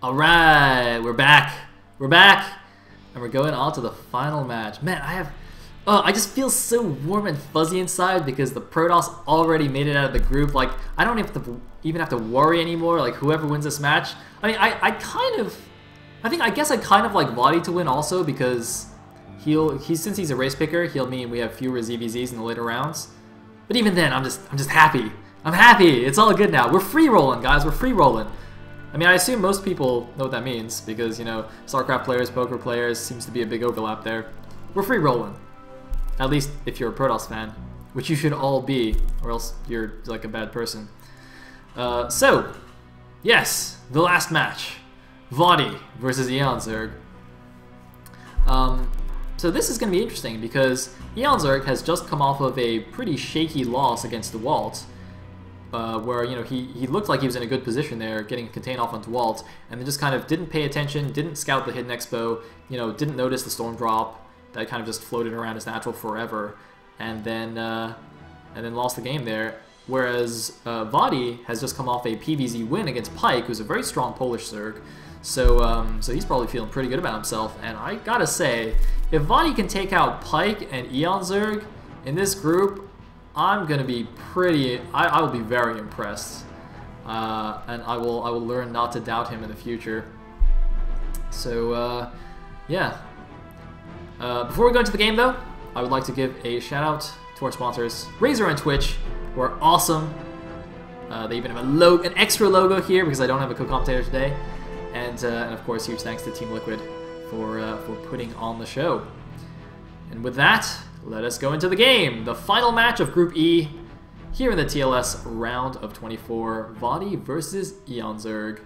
Alright, we're back. We're back. And we're going on to the final match. Man, I just feel so warm and fuzzy inside because the Protoss already made it out of the group. Like, I don't even have to worry anymore, like, whoever wins this match. I mean, I guess I kind of like Vadi to win also because since he's a race picker, he'll mean we have fewer ZVZs in the later rounds. But even then, I'm just happy. I'm happy. It's all good now. We're free rolling, guys. We're free rolling. I mean, I assume most people know what that means because, you know, StarCraft players, poker players, seems to be a big overlap there. We're free rolling. At least if you're a Protoss fan, which you should all be, or else you're like a bad person. So, yes, the last match. Vadi versus Eon Zerg. So this is going to be interesting because Eon Zerg has just come off of a pretty shaky loss against DeWalt. Where, you know, he looked like he was in a good position there, getting contained off on DeWalt, and then just kind of didn't pay attention, didn't scout the hidden expo, you know, didn't notice the storm drop that kind of just floated around as natural forever, and then lost the game there. Whereas Vadi has just come off a PvZ win against Pike, who's a very strong Polish Zerg, so he's probably feeling pretty good about himself. And I gotta say, if Vadi can take out Pike and Eon Zerg in this group, I'm gonna be I will be very impressed, and I will learn not to doubt him in the future. So yeah. Before we go into the game, though, I would like to give a shout out to our sponsors, Razer and Twitch, who are awesome. They even have an extra logo here because I don't have a co-commentator today, and of course, huge thanks to Team Liquid for putting on the show. And with that, let us go into the game. The final match of Group E here in the TLS round of 24. Vadi versus Eon Zerg.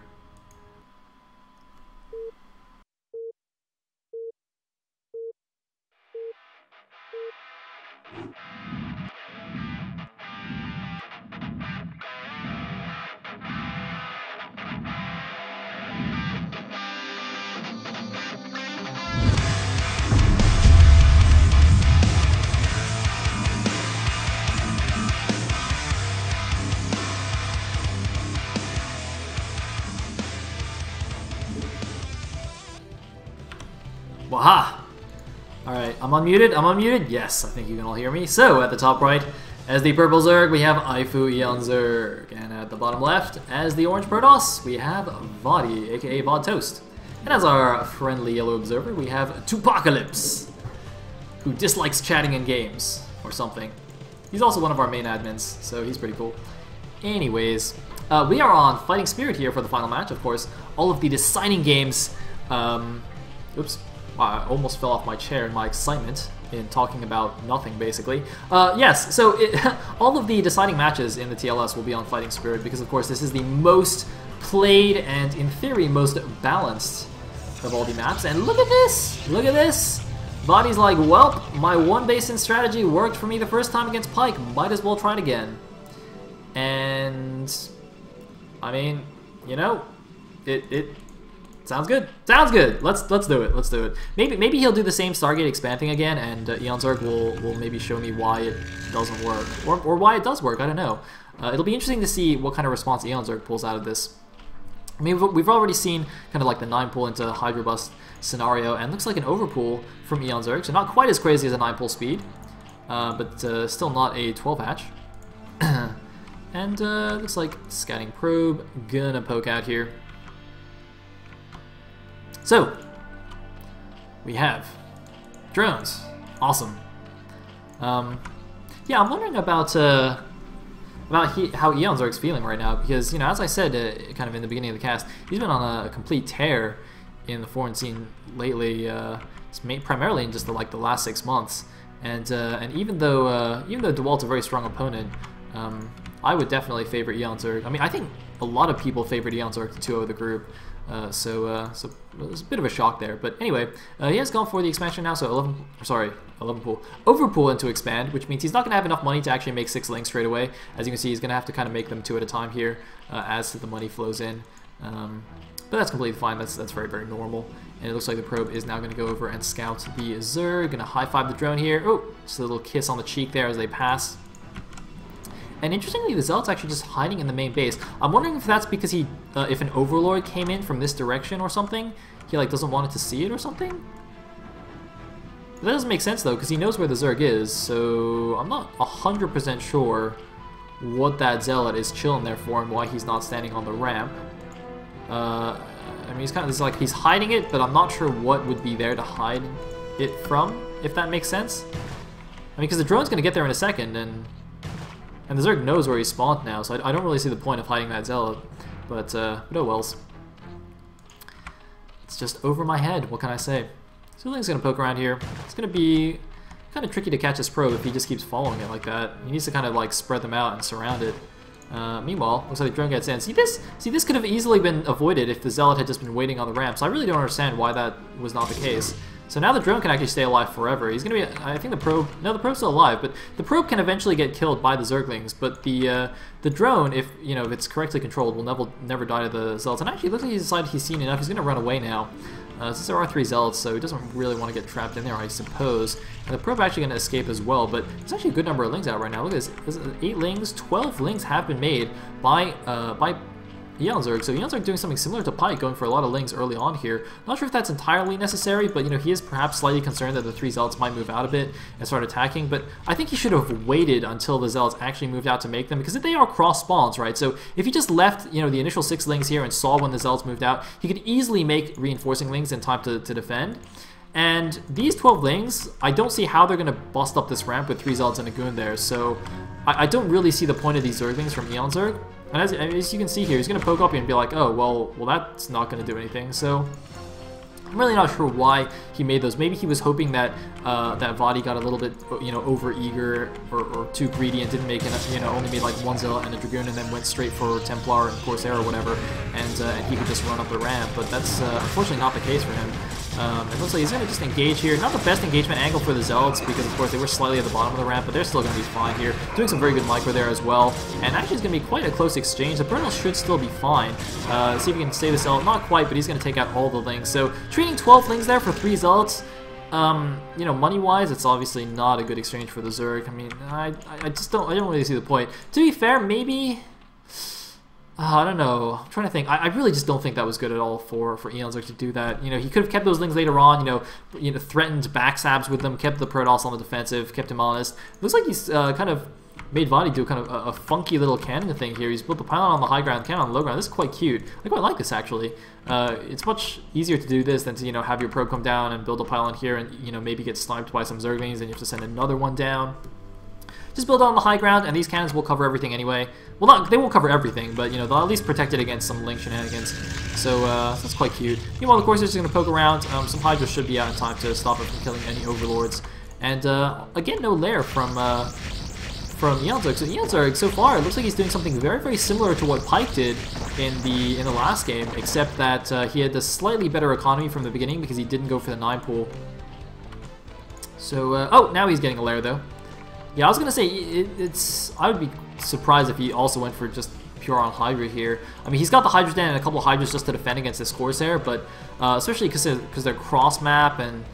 Waha! Alright, I'm unmuted? Yes, I think you can all hear me. So, at the top right, as the purple Zerg, we have Ifu Eon Zerg. And at the bottom left, as the orange Protoss, we have Vadi, aka Vod Toast. And as our friendly yellow observer, we have Tupacalypse, who dislikes chatting in games, or something. He's also one of our main admins, so he's pretty cool. Anyways, we are on Fighting Spirit here for the final match, of course. All of the deciding games, oops. I almost fell off my chair in my excitement in talking about nothing, basically. Yes, so all of the deciding matches in the TLS will be on Fighting Spirit because, of course, this is the most played and, in theory, most balanced of all the maps. And look at this! Look at this! Vadi's like, well, my one basin strategy worked for me the first time against Pike. Might as well try it again. And, I mean, you know, it sounds good. Sounds good. Let's do it. Let's do it. Maybe he'll do the same Stargate expand thing again, and Eon Zerg will maybe show me why it doesn't work, or why it does work. I don't know. It'll be interesting to see what kind of response Eon Zerg pulls out of this. I mean, we've already seen kind of like the 9-pull into Hydra Bust scenario, and looks like an overpull from Eon Zerg, so not quite as crazy as a 9-pull speed, but still not a 12-hatch. And looks like Scouting Probe gonna poke out here. So, we have drones. Awesome. Yeah, I'm wondering about how Eon Zerg's feeling right now because, you know, as I said kind of in the beginning of the cast, he's been on a complete tear in the foreign scene lately. It's primarily in just the last 6 months, and even though DeWalt's a very strong opponent, I would definitely favor Eon Zerg. I mean, I think a lot of people favored Eon Zerg to 2-0 the group. So it was a bit of a shock there, but anyway, he has gone for the expansion now, so 11 pull, overpull into expand, which means he's not going to have enough money to actually make 6 links straight away. As you can see, he's going to have to kind of make them 2 at a time here as the money flows in. But that's completely fine. That's very, very normal. And it looks like the probe is now going to go over and scout the Zerg. Going to high-five the drone here. Oh, just a little kiss on the cheek there as they pass. And interestingly, the Zealot's actually just hiding in the main base. I'm wondering if that's because he, if an Overlord came in from this direction or something, he like doesn't want it to see it or something? That doesn't make sense though, because he knows where the Zerg is, so I'm not 100% sure what that Zealot is chilling there for and why he's not standing on the ramp. I mean, he's kind of, it's like he's hiding it, but I'm not sure what would be there to hide it from, if that makes sense. I mean, because the drone's going to get there in a second, and the Zerg knows where he spawned now, so I don't really see the point of hiding that Zealot, but oh wells. It's just over my head, what can I say? So Ling's going to poke around here. It's going to be kind of tricky to catch this probe if he just keeps following it like that. He needs to kind of like spread them out and surround it. Meanwhile, looks like the drone gets in. See this could have easily been avoided if the Zealot had just been waiting on the ramp, so I really don't understand why that was not the case. So now the drone can actually stay alive forever. He's going to be, I think the probe, no, the probe's still alive, but the probe can eventually get killed by the Zerglings, but the drone, if, you know, if it's correctly controlled, will never die to the Zealots. And actually, it looks like he's decided he's seen enough. He's going to run away now. Since there are 3 Zealots, so he doesn't really want to get trapped in there, I suppose. And the probe actually going to escape as well, but there's actually a good number of Lings out right now. Look at this. There's 8 Lings, 12 Lings have been made by Yoner. So Yoner doing something similar to Pike, going for a lot of Lings early on here. Not sure if that's entirely necessary, but you know, he is perhaps slightly concerned that the 3 Zealots might move out a bit and start attacking, but I think he should have waited until the Zealots actually moved out to make them, because they are cross spawns, right? So if he just left, you know, the initial 6 Lings here and saw when the Zealots moved out, he could easily make reinforcing Lings in time to defend. And these 12 Lings, I don't see how they're going to bust up this ramp with 3 Zealots and a Goon there, so I don't really see the point of these Zerglings from Yoner. And as you can see here, he's going to poke up here and be like, oh, well, that's not going to do anything. So I'm really not sure why he made those. Maybe he was hoping that that Vadi got a little bit, you know, over-eager or too greedy and didn't make enough, you know, only made like 1 Zealot and a Dragoon and then went straight for Templar and Corsair or whatever, and he could just run up the ramp. But that's unfortunately not the case for him. It looks like he's going to just engage here. Not the best engagement angle for the Zealots because, of course, they were slightly at the bottom of the ramp, but they're still going to be fine here. Doing some very good micro there as well. And actually, it's going to be quite a close exchange. The Burnal should still be fine. See if he can save the Zealot. Not quite, but he's going to take out all the Lings. So, treating 12 Lings there for 3 Zealots, you know, money-wise, it's obviously not a good exchange for the Zerg. I mean, I don't really see the point. To be fair, maybe... I don't know. I'm trying to think. I really just don't think that was good at all for Yoner to do that. You know, he could have kept those Lings later on. You know, threatened backstabs with them, kept the Protoss on the defensive, kept him honest. Looks like he's kind of made Vadi do kind of a funky little cannon thing here. He's built the pylon on the high ground, cannon on the low ground. This is quite cute. I quite like this actually. It's much easier to do this than to have your probe come down and build a pylon here and maybe get sniped by some Zerglings and you have to send another one down. Just build it on the high ground, and these cannons will cover everything anyway. Well, they won't cover everything, but they'll at least protect it against some Ling shenanigans. So that's quite cute. Meanwhile, of course, they're just going to poke around. Some Hydra should be out in time to stop it from killing any Overlords. And again, no lair from Yoner. So Yoner, so far, it looks like he's doing something very, very similar to what Pike did in the last game, except that he had the slightly better economy from the beginning because he didn't go for the 9 pool. So oh, now he's getting a lair though. Yeah, I was going to say, I would be surprised if he also went for just pure on Hydra here. I mean, he's got the Hydra Den and a couple of Hydras just to defend against this Corsair, but especially because they're cross-map, and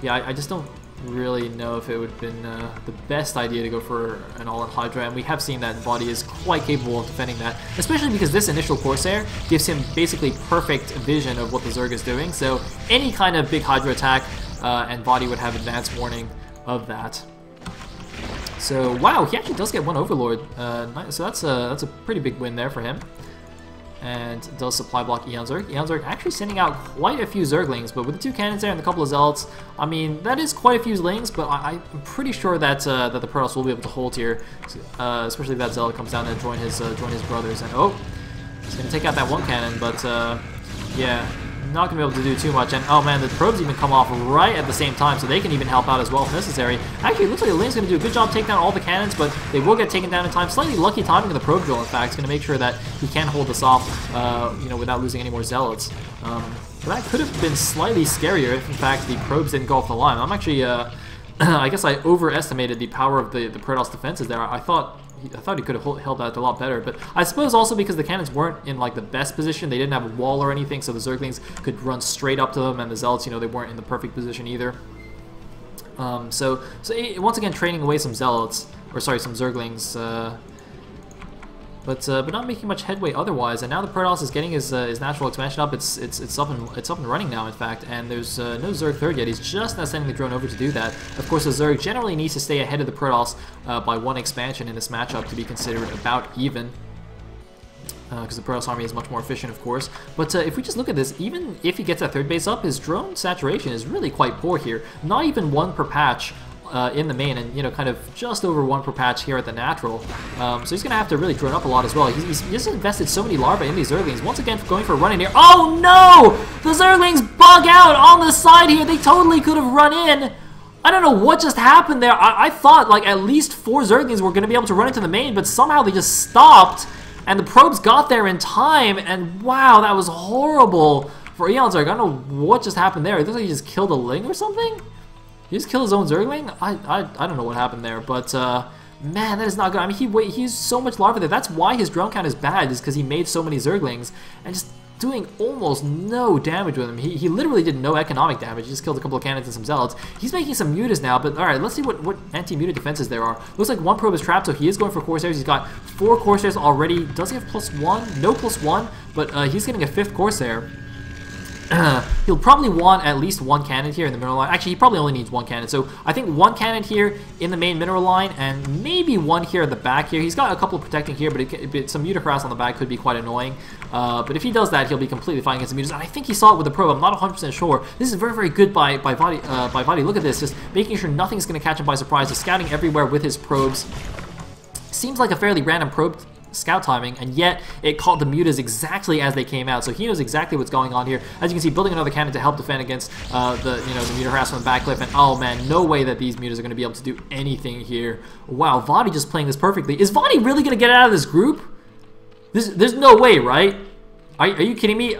yeah, I just don't really know if it would have been the best idea to go for an all-in Hydra, and we have seen that Vadi is quite capable of defending that, especially because this initial Corsair gives him basically perfect vision of what the Zerg is doing, so any kind of big Hydra attack, and Vadi would have advanced warning of that. So wow, he actually does get 1 Overlord. So that's a pretty big win there for him. And does supply block Yoner. Yoner actually sending out quite a few Zerglings, but with the 2 cannons there and a couple of Zealots, I mean that is quite a few Lings. But I'm pretty sure that that the Protoss will be able to hold here, especially if that Zealot comes down and join his brothers. And oh, he's gonna take out that 1 cannon, but yeah. Not going to be able to do too much, and oh man, the probes even come off right at the same time, so they can even help out as well if necessary. Actually, it looks like the Ling's going to do a good job taking down all the cannons, but they will get taken down in time. Slightly lucky timing of the probe drill, in fact, is going to make sure that he can hold this off, without losing any more Zealots. But that could have been slightly scarier if, in fact, the probes didn't go off the line. I'm actually, I guess I overestimated the power of the Protoss defenses there. I thought he could have held that a lot better, but I suppose also because the cannons weren't in like the best position, they didn't have a wall or anything, so the Zerglings could run straight up to them, and the Zealots, they weren't in the perfect position either. So once again, training away some Zealots, or sorry, some Zerglings. but not making much headway otherwise. And now the Protoss is getting his natural expansion up. It's up and running now, in fact. And there's no Zerg third yet. He's just now sending the drone over to do that. Of course, the Zerg generally needs to stay ahead of the Protoss by 1 expansion in this matchup to be considered about even. Because the Protoss army is much more efficient, of course. But if we just look at this, even if he gets that third base up, his drone saturation is really quite poor here. Not even 1 per patch in the main, and, you know, kind of just over 1 per patch here at the natural. So he's going to have to really drone up a lot as well. He's just invested so many larvae in these Zerglings. Once again, going for a run in here. Oh no! The Zerglings bug out on the side here. They totally could have run in. I don't know what just happened there. I thought like at least 4 Zerglings were going to be able to run into the main, but somehow they just stopped. And the probes got there in time, and wow, that was horrible for Eon Zerg. I don't know what just happened there. It looks like he just killed a Ling or something? He just killed his own Zergling? I don't know what happened there, but man, that is not good. I mean, he used so much larva there. That's why his drone count is bad, is because he made so many Zerglings, and just doing almost no damage with him. He literally did no economic damage. He just killed a couple of cannons and some zealots. He's making some mutas now, but alright, let's see what anti-muta defenses there are. Looks like 1 probe is trapped, so he is going for Corsairs. He's got 4 Corsairs already. Does he have +1? No +1, but he's getting a 5th Corsair. He'll probably want at least 1 cannon here in the mineral line. Actually, he probably only needs 1 cannon. So I think 1 cannon here in the main mineral line, and maybe 1 here at the back here. He's got a couple of protecting here, but some mutacrass on the back could be quite annoying. But if he does that, he'll be completely fine against the mutas. And I think he saw it with the probe. I'm not 100% sure. This is very, very good by Vadi. Look at this, just making sure nothing's going to catch him by surprise. Just scouting everywhere with his probes. Seems like a fairly random probe scout timing, and yet it caught the mutas exactly as they came out, so he knows exactly what's going on here. As you can see, building another cannon to help defend against the muta harass on the back cliff, and oh man, no way that these mutas are going to be able to do anything here. Wow, Vadi just playing this perfectly. Is Vadi really going to get out of this group? There's no way, right? Are you kidding me?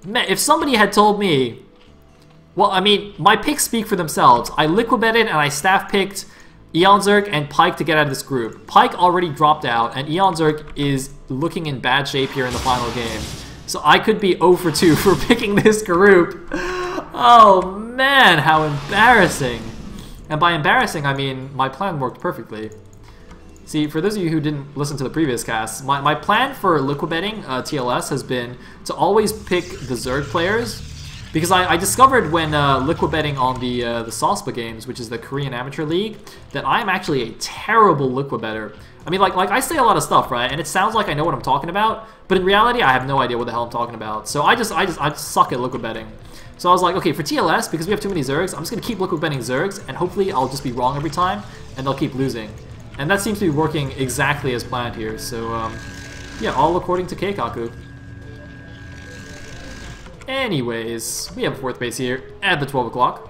Man, if somebody had told me, well, I mean, my picks speak for themselves. I liquibetted and I staff picked Eon Zerg and Pyke to get out of this group. Pyke already dropped out, and Eon Zerg is looking in bad shape here in the final game. So I could be 0 for 2 for picking this group. Oh man, how embarrassing. And by embarrassing, I mean my plan worked perfectly. See, for those of you who didn't listen to the previous casts, my plan for liquibetting TLS has been to always pick the Zerg players. Because I discovered when liquibetting on the SOSPA games, which is the Korean Amateur League, that I'm actually a terrible liquibetter. I mean, like I say a lot of stuff, right? And it sounds like I know what I'm talking about, but in reality, I have no idea what the hell I'm talking about. So I just suck at liquibetting. So I was like, okay, for TLS, because we have too many Zergs, I'm just gonna keep liquibetting Zergs, and hopefully I'll just be wrong every time, and they'll keep losing. And that seems to be working exactly as planned here. So yeah, all according to Keikaku. Anyways, we have a 4th base here at the 12 o'clock.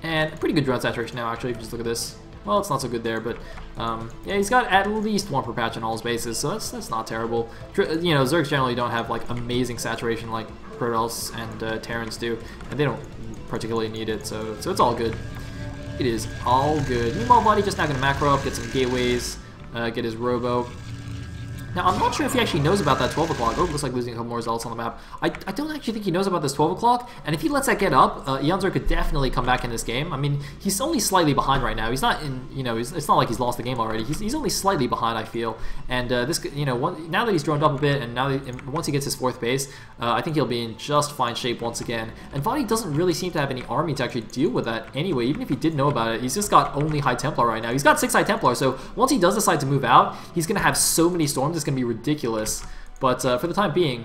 And pretty good drone saturation now, actually, if you just look at this. Well, it's not so good there, but yeah, he's got at least 1 per patch on all his bases, so that's not terrible. You know, Zergs generally don't have like amazing saturation like Protoss and Terrans do, and they don't particularly need it, so it's all good. It is all good. Meanwhile, Vadi just now going to macro up, get some gateways, get his robo. Now, I'm not sure if he actually knows about that 12 o'clock. Oh, it looks like losing a couple more zealots on the map. I don't actually think he knows about this 12 o'clock, and if he lets that get up, Eon Zerg could definitely come back in this game. I mean, he's only slightly behind right now. He's not in, you know, it's not like he's lost the game already. He's only slightly behind, I feel. And this, you know, now that he's droned up a bit, and now that, once he gets his 4th base, I think he'll be in just fine shape once again. And Vadi doesn't really seem to have any army to actually deal with that anyway. Even if he did know about it, he's just got only High Templar right now. He's got 6 High Templar, so once he does decide to move out, he's going to have so many storms, it's going to be ridiculous. But for the time being,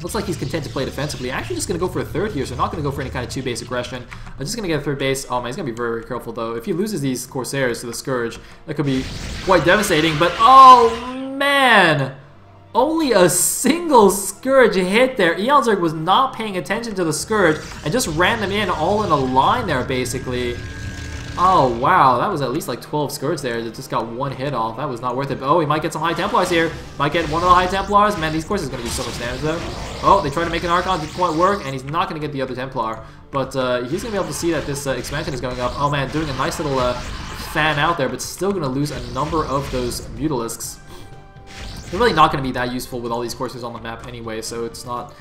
looks like he's content to play defensively. Actually just going to go for a 3rd here, so not going to go for any kind of 2-base aggression. I'm just going to get a 3rd base. Oh man, he's going to be very, very careful though. If he loses these Corsairs to the Scourge, that could be quite devastating. But oh man, only a single Scourge hit there. Eon Zerg was not paying attention to the Scourge and just ran them in all in a line there basically. Oh wow, that was at least like 12 Scourge there that just got 1 hit off. That was not worth it. But, oh, he might get some High Templars here. Might get one of the High Templars. Man, these courses are going to do so much damage though. Oh, they tried to make an Archon, didn't quite work, and he's not going to get the other Templar. But he's going to be able to see that this expansion is going up. Oh man, doing a nice little fan out there, but still going to lose a number of those Mutalisks. They're really not going to be that useful with all these courses on the map anyway, so it's not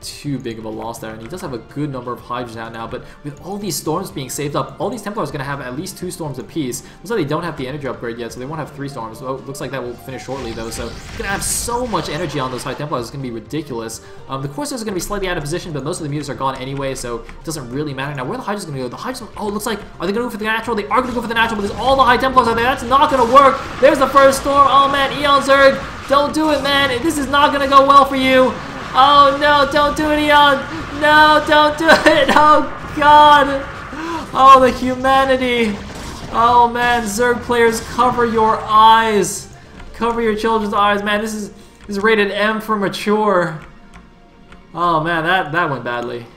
too big of a loss there, and he does have a good number of Hydras out now, but with all these storms being saved up, all these Templars are going to have at least 2 storms apiece. Looks like they don't have the energy upgrade yet, so they won't have 3 storms. Oh, looks like that will finish shortly though, so it's going to have so much energy on those High Templars, it's going to be ridiculous. The Corsairs are going to be slightly out of position, but most of the mutas are gone anyway, so it doesn't really matter. Now, where are the Hydras going to go? The Hydras, oh, it looks like, are they going to go for the natural? They are going to go for the natural, but there's all the High Templars out there. That's not going to work. There's the first storm. Oh man, Eon Zerg, don't do it, man. This is not going to go well for you. Oh no, don't do it, Eon! No, don't do it! Oh god! Oh, the humanity! Oh man, Zerg players, cover your eyes! Cover your children's eyes, man. This is rated M for mature. Oh man, that went badly.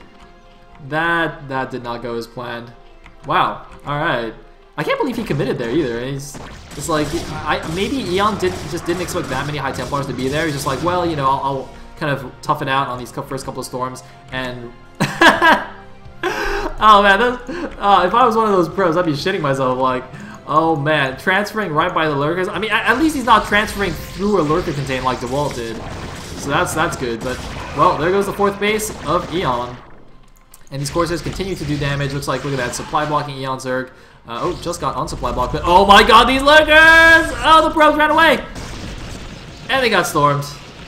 That did not go as planned. Wow. All right. I can't believe he committed there either. It's like maybe Eon just didn't expect that many High Templars to be there. He's just like, well, you know, I'll kind of tough it out on these first couple of storms, and oh man, if I was one of those pros, I'd be shitting myself. Like, oh man, transferring right by the lurkers. I mean, at least he's not transferring through a lurker contain like DeWalt did, so that's good. But well, there goes the 4th base of Eon, and these Corsairs continue to do damage. Looks like, look at that, supply blocking Eon Zerg. Oh, just got unsupply blocked, but oh my god, these lurkers! Oh, the pros ran away, and they got stormed,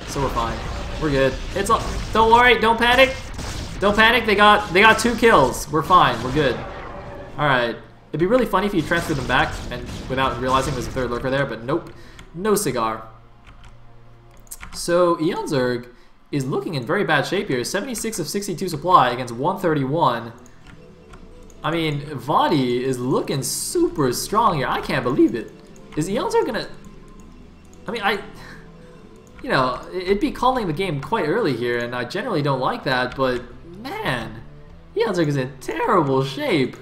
so we're fine. We're good. It's all, don't worry, don't panic. Don't panic. They got 2 kills. We're fine. We're good. All right. It'd be really funny if you transferred them back and without realizing there's a 3rd lurker there, but nope. No cigar. So Eon Zerg is looking in very bad shape here. 76 of 62 supply against 131. I mean, Vadi is looking super strong here. I can't believe it. Is Eon Zerg gonna... I mean, you know, it'd be calling the game quite early here, and I generally don't like that, but man, Eon Zerg is in terrible shape.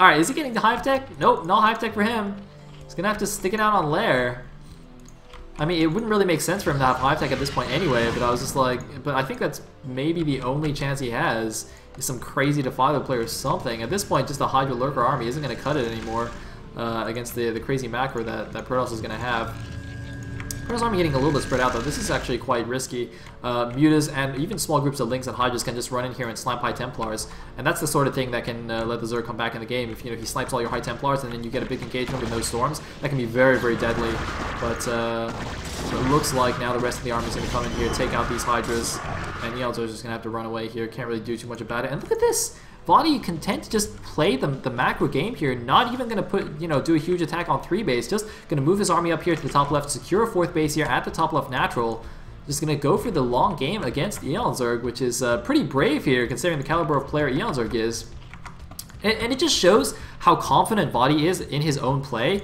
Alright, is he getting the Hive Tech? Nope, no Hive Tech for him. He's gonna have to stick it out on Lair. I mean, it wouldn't really make sense for him to have Hive Tech at this point anyway, but I was just like, but I think that's maybe the only chance he has is some crazy Defiler play or something. At this point, just a Hydra Lurker army isn't gonna cut it anymore against the crazy macro that Protoss is gonna have. Protoss army getting a little bit spread out though. This is actually quite risky. Mutas and even small groups of Lynx and Hydras can just run in here and snipe High Templars, and that's the sort of thing that can let the Zerg come back in the game. If he snipes all your High Templars and then you get a big engagement with no storms, that can be very, very deadly. But it looks like now the rest of the army is going to come in here, take out these Hydras, and Eon Zerg is just going to have to run away here. Can't really do too much about it. And look at this! Vadi content to just play the macro game here, not even going to put, do a huge attack on 3 base, just going to move his army up here to the top left, secure a 4th base here at the top left natural, just going to go for the long game against Eon Zerg, which is pretty brave here considering the caliber of player Eon Zerg is. And it just shows how confident Vadi is in his own play.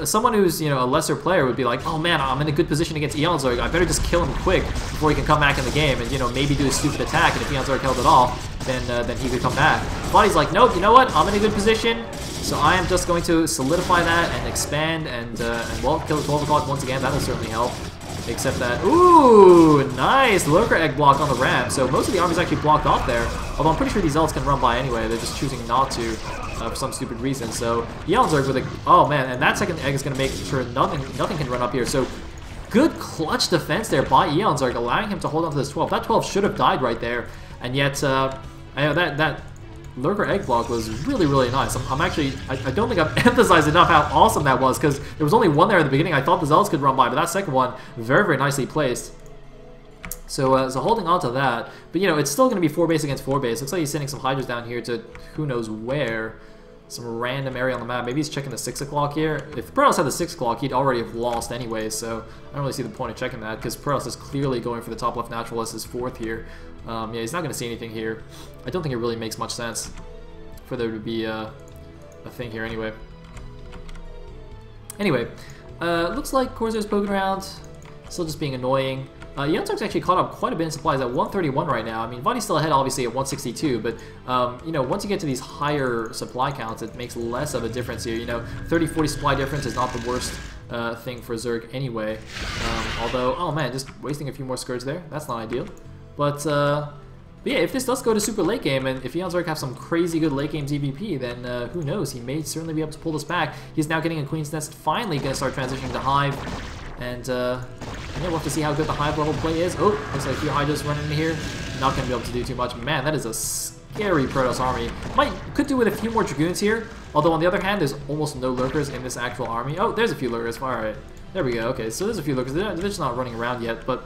Someone who's a lesser player would be like, oh man, I'm in a good position against Eon Zerg, I better just kill him quick before he can come back in the game and maybe do a stupid attack, and if Eon Zerg held it off, then he could come back. Vadi's like, nope, you know what, I'm in a good position, so I am just going to solidify that and expand and well, kill the 12 o'clock once again. That'll certainly help. Except that, ooh, nice lurker egg block on the ramp. So most of the army's actually blocked off there. Although I'm pretty sure these Zealots can run by anyway. They're just choosing not to for some stupid reason. So Eon Zerg with a, oh man, and that second egg is going to make sure nothing can run up here. So good clutch defense there by Eon Zerg, allowing him to hold on to this 12. That 12 should have died right there, and yet I know that lurker egg block was really, really nice. I don't think I've emphasized enough how awesome that was, because there was only one there at the beginning. I thought the Zealots could run by, but that second one, very, very nicely placed. So holding on to that, but it's still going to be 4 base against 4 base. Looks like he's sending some Hydras down here to who knows where, some random area on the map. Maybe he's checking the 6 o'clock here. If Protoss had the 6 o'clock, he'd already have lost anyway, so I don't really see the point of checking that, because Protoss is clearly going for the top left natural as his 4th here. Yeah, he's not going to see anything here. I don't think it really makes much sense for there to be a thing here anyway. Anyway, looks like Corsairs poking around, still just being annoying. Eon Zerg's actually caught up quite a bit in supplies at 131 right now. I mean, Vadi's still ahead obviously at 162, but once you get to these higher supply counts, it makes less of a difference here. 30-40 supply difference is not the worst thing for Zerg anyway. Although, oh man, just wasting a few more Scourge there, that's not ideal. But yeah, if this does go to super late game, and if Eon Zerg have some crazy good late game ZVP, then who knows, he may certainly be able to pull this back. He's now getting a Queen's Nest, finally going to start transitioning to Hive, and yeah, we'll have to see how good the hive level play is. Oh, looks like a few Hydras running in here. Not going to be able to do too much. Man, that is a scary Protoss army. Could do with a few more Dragoons here. Although, on the other hand, there's almost no Lurkers in this actual army. Oh, there's a few Lurkers. Alright. There we go. Okay, so there's a few Lurkers. They're just not running around yet. But,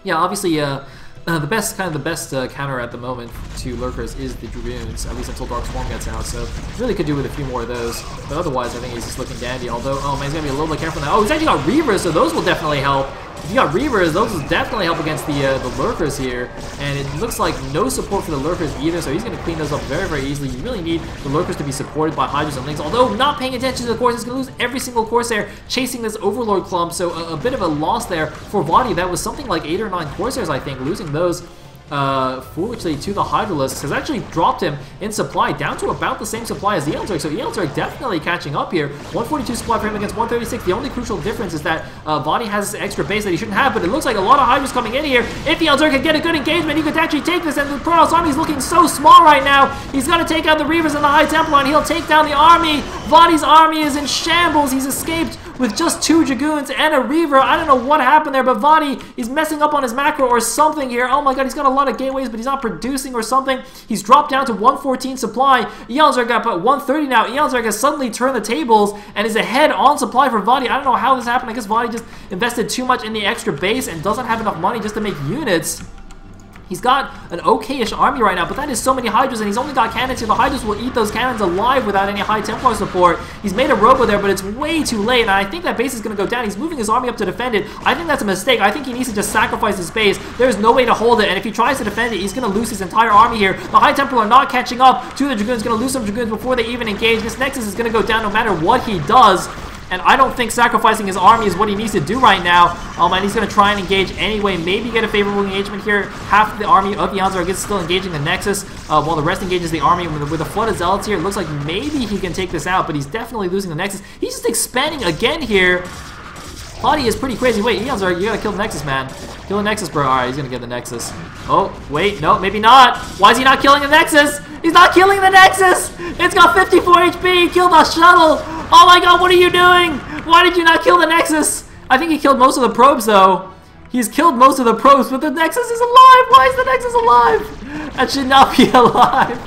yeah, obviously, the best counter at the moment to Lurkers is the Dragoons, at least until Dark Swarm gets out, so really could do with a few more of those, but otherwise I think he's just looking dandy, although, oh man, he's going to be a little bit careful now. Oh, he's actually got Reavers, so those will definitely help. If you got Reavers, those will definitely help against the Lurkers here, and it looks like no support for the Lurkers either, so he's going to clean those up very, very easily. You really need the Lurkers to be supported by Hydras and Lings, although not paying attention to the Corsair, he's going to lose every single Corsair chasing this Overlord clump, so a bit of a loss there for Vadi. That was something like 8 or 9 Corsairs, I think, losing those foolishly to the Hydralisks has actually dropped him in supply down to about the same supply as the Eonzerg, so Eonzerg definitely catching up here. 142 supply for him against 136. The only crucial difference is that Vadi has this extra base that he shouldn't have, but it looks like a lot of Hydras coming in here. If Eonzerg can get a good engagement, he could actually take this, and the Protoss army is looking so small right now. He's got to take out the Reavers and the High Templar, and he'll take down the army. Vadi's army is in shambles. He's escaped with just 2 Dragoons and a Reaver. I don't know what happened there, but Vadi, he's messing up on his macro or something here. Oh my god, he's got a lot of gateways, but he's not producing or something. He's dropped down to 114 supply. Eonzerg got about 130 now. Eonzerg has suddenly turned the tables and is ahead on supply for Vadi. I don't know how this happened. I guess Vadi just invested too much in the extra base and doesn't have enough money just to make units. He's got an okay-ish army right now, but that is so many Hydras, and he's only got cannons here. The Hydras will eat those cannons alive without any High Templar support. He's made a Robo there, but it's way too late, and I think that base is going to go down. He's moving his army up to defend it. I think that's a mistake. I think he needs to just sacrifice his base. There's no way to hold it, and if he tries to defend it, he's going to lose his entire army here. The High Templar are not catching up to the Dragoons. Going to lose some Dragoons before they even engage. This Nexus is going to go down no matter what he does. And I don't think sacrificing his army is what he needs to do right now. And he's going to try and engage anyway. Maybe get a favorable engagement here. Half the army of Eonzerg is still engaging the Nexus, while the rest engages the army. With a flood of Zealots here, it looks like maybe he can take this out, but he's definitely losing the Nexus. He's just expanding again here. Vadi is pretty crazy. Wait, Eonzerg, you gotta kill the Nexus, man. Kill the Nexus, bro. Alright, he's gonna get the Nexus. Oh, wait, no, maybe not. Why is he not killing the Nexus? He's not killing the Nexus! It's got 54 HP! He killed the shuttle! Oh my god, what are you doing? Why did you not kill the Nexus? I think he killed most of the probes, though. He's killed most of the probes, but the Nexus is alive! Why is the Nexus alive? That should not be alive.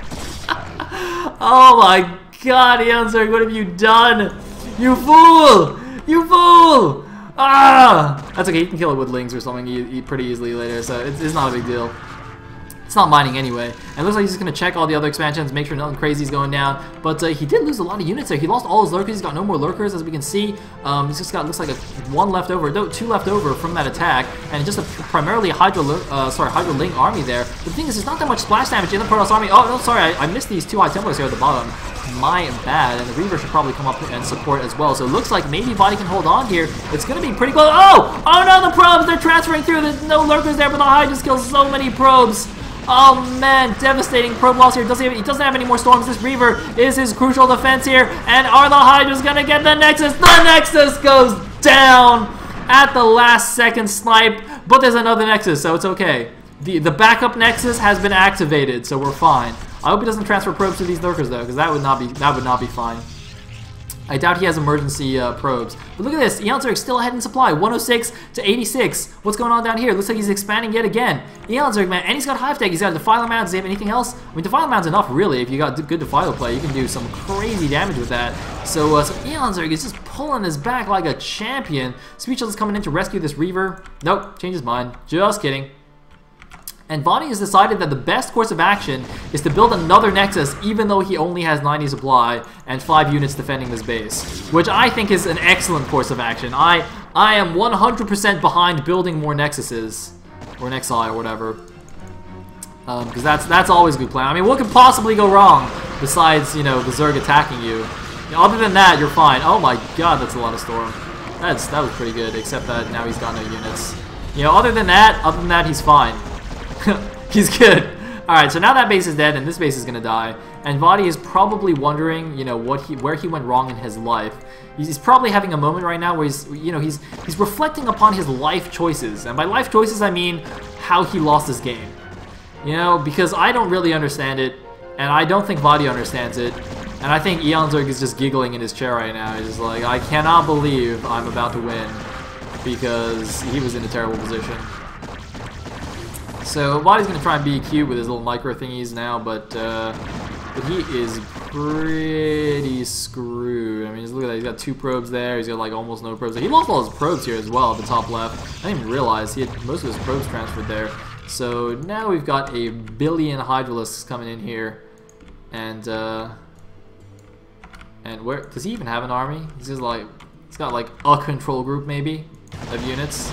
Oh my god, Eonzerg, what have you done? You fool! You fool! Ah! That's okay, you can kill it with Lings or something pretty easily later, so it's not a big deal. It's not mining anyway. And it looks like he's just going to check all the other expansions, make sure nothing crazy is going down. But he did lose a lot of units there. He lost all his Lurkers. He's got no more Lurkers, as we can see. He's just got, looks like one left over, no, 2 left over from that attack. And just primarily a Hydra Ling army there. But the thing is, there's not that much splash damage in the Protoss army. Oh, no, sorry, I missed these 2 High Templars here at the bottom. My bad, and the Reaver should probably come up and support as well. So it looks like maybe Vadi can hold on here. It's going to be pretty close. Oh! Oh no, the probes! They're transferring through. There's no Lurkers there, but the High just kills so many probes. Oh man, devastating probe loss here. He doesn't have any more storms. This Reaver is his crucial defense here. And are the Hydras going to get the Nexus? The Nexus goes down at the last second snipe. But there's another Nexus, so it's okay. The backup Nexus has been activated, so we're fine. I hope he doesn't transfer probes to these Lurkers though, because that would not be fine. I doubt he has emergency probes. But look at this, Eonzerg still ahead in supply, 106 to 86. What's going on down here? Looks like he's expanding yet again. Eonzerg, man, and he's got Hive Tech. He's got a Defiler Mound. Does he have anything else? I mean, Defiler Mound's enough, really. If you got good Defiler play, you can do some crazy damage with that. So Eonzerg is just pulling his back like a champion. Speechless is coming in to rescue this Reaver. Nope, changed his mind. Just kidding. And Vadi has decided that the best course of action is to build another Nexus, even though he only has 90 supply and 5 units defending this base, which I think is an excellent course of action. I am 100% behind building more Nexuses, or Nexi or whatever, because that's always a good plan. I mean, what could possibly go wrong besides, you know, the Zerg attacking you? Other than that, you're fine. Oh my god, that's a lot of Storm. That was pretty good, except that now he's got no units. You know, other than that, he's fine. He's good. Alright, so now that base is dead and this base is gonna die. And Vadi is probably wondering, you know, where he went wrong in his life. He's probably having a moment right now where he's reflecting upon his life choices. And by life choices, I mean how he lost this game. You know, because I don't really understand it, and I don't think Vadi understands it. And I think Eonzerg is just giggling in his chair right now. He's just like, I cannot believe I'm about to win. because he was in a terrible position. So Body's going to try and be cute with his little micro thingies now, but he is pretty screwed. I mean, just look at that. He's got 2 probes there. He's got like almost no probes. He lost all his probes here as well at the top left. I didn't even realize he had most of his probes transferred there. So now we've got a billion Hydralisks coming in here, and where does he even have an army? He's just like, he's got like a control group maybe of units.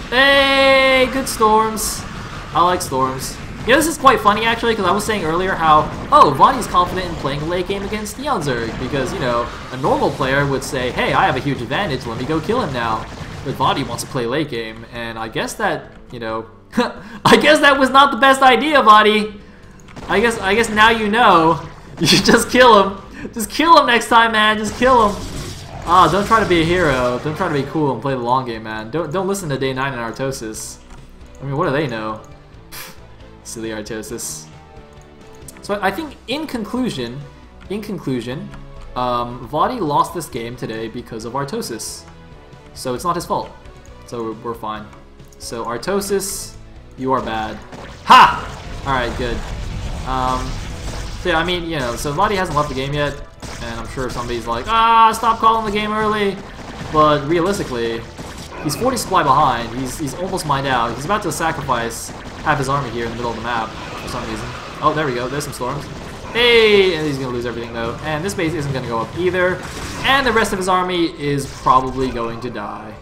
Hey, good storms. I like storms. You know, this is quite funny actually, because I was saying earlier how, oh, Vadi's confident in playing a late game against Neonzerg, because, you know, a normal player would say, hey, I have a huge advantage, let me go kill him now. But Vadi wants to play late game, and I guess that, you know, I guess that was not the best idea, Vadi. I guess now you know. You should just kill him. Just kill him next time, man. Just kill him. Ah, don't try to be a hero. Don't try to be cool and play the long game, man. Don't listen to Day 9 and Artosis. I mean, what do they know? Silly Artosis. So I think in conclusion, Vadi lost this game today because of Artosis. So it's not his fault. So we're fine. So Artosis, you are bad. Ha! Alright, good. So yeah, I mean, you know, so Vadi hasn't left the game yet, and I'm sure somebody's like, ah, stop calling the game early. But realistically, he's 40 supply behind. He's almost mined out. He's about to sacrifice half his army here in the middle of the map for some reason. Oh, there we go. There's some storms. Hey, and he's gonna lose everything though. And this base isn't gonna go up either. And the rest of his army is probably going to die.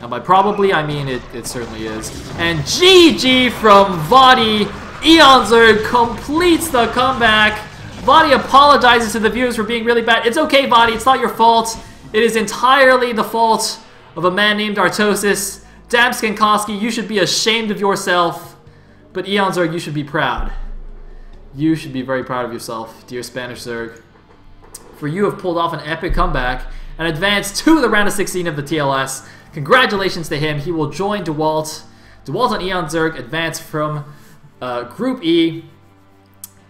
Now by probably, I mean it certainly is. And GG from Vadi. Eonzerg completes the comeback. Vadi apologizes to the viewers for being really bad. It's okay, Vadi. It's not your fault. It is entirely the fault of a man named Artosis. Damskinkoski, you should be ashamed of yourself. But Eonzerg, you should be proud. You should be very proud of yourself, dear Spanish Zerg. For you have pulled off an epic comeback and advanced to the round of 16 of the TLS. Congratulations to him. He will join DeWalt. DeWalt and Eonzerg advance from Group E.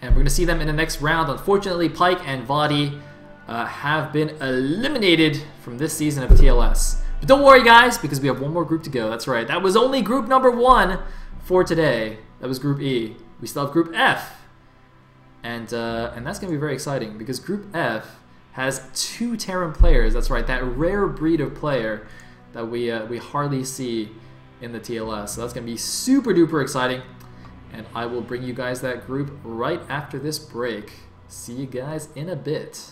And we're going to see them in the next round. Unfortunately, Pike and Vadi have been eliminated from this season of TLS. But don't worry, guys, because we have one more group to go. That's right. That was only group number 1 for today. That was Group E. We still have Group F. And that's going to be very exciting because Group F has 2 Terran players. That's right, that rare breed of player that we hardly see in the TLS. So that's going to be super duper exciting. And I will bring you guys that group right after this break. See you guys in a bit.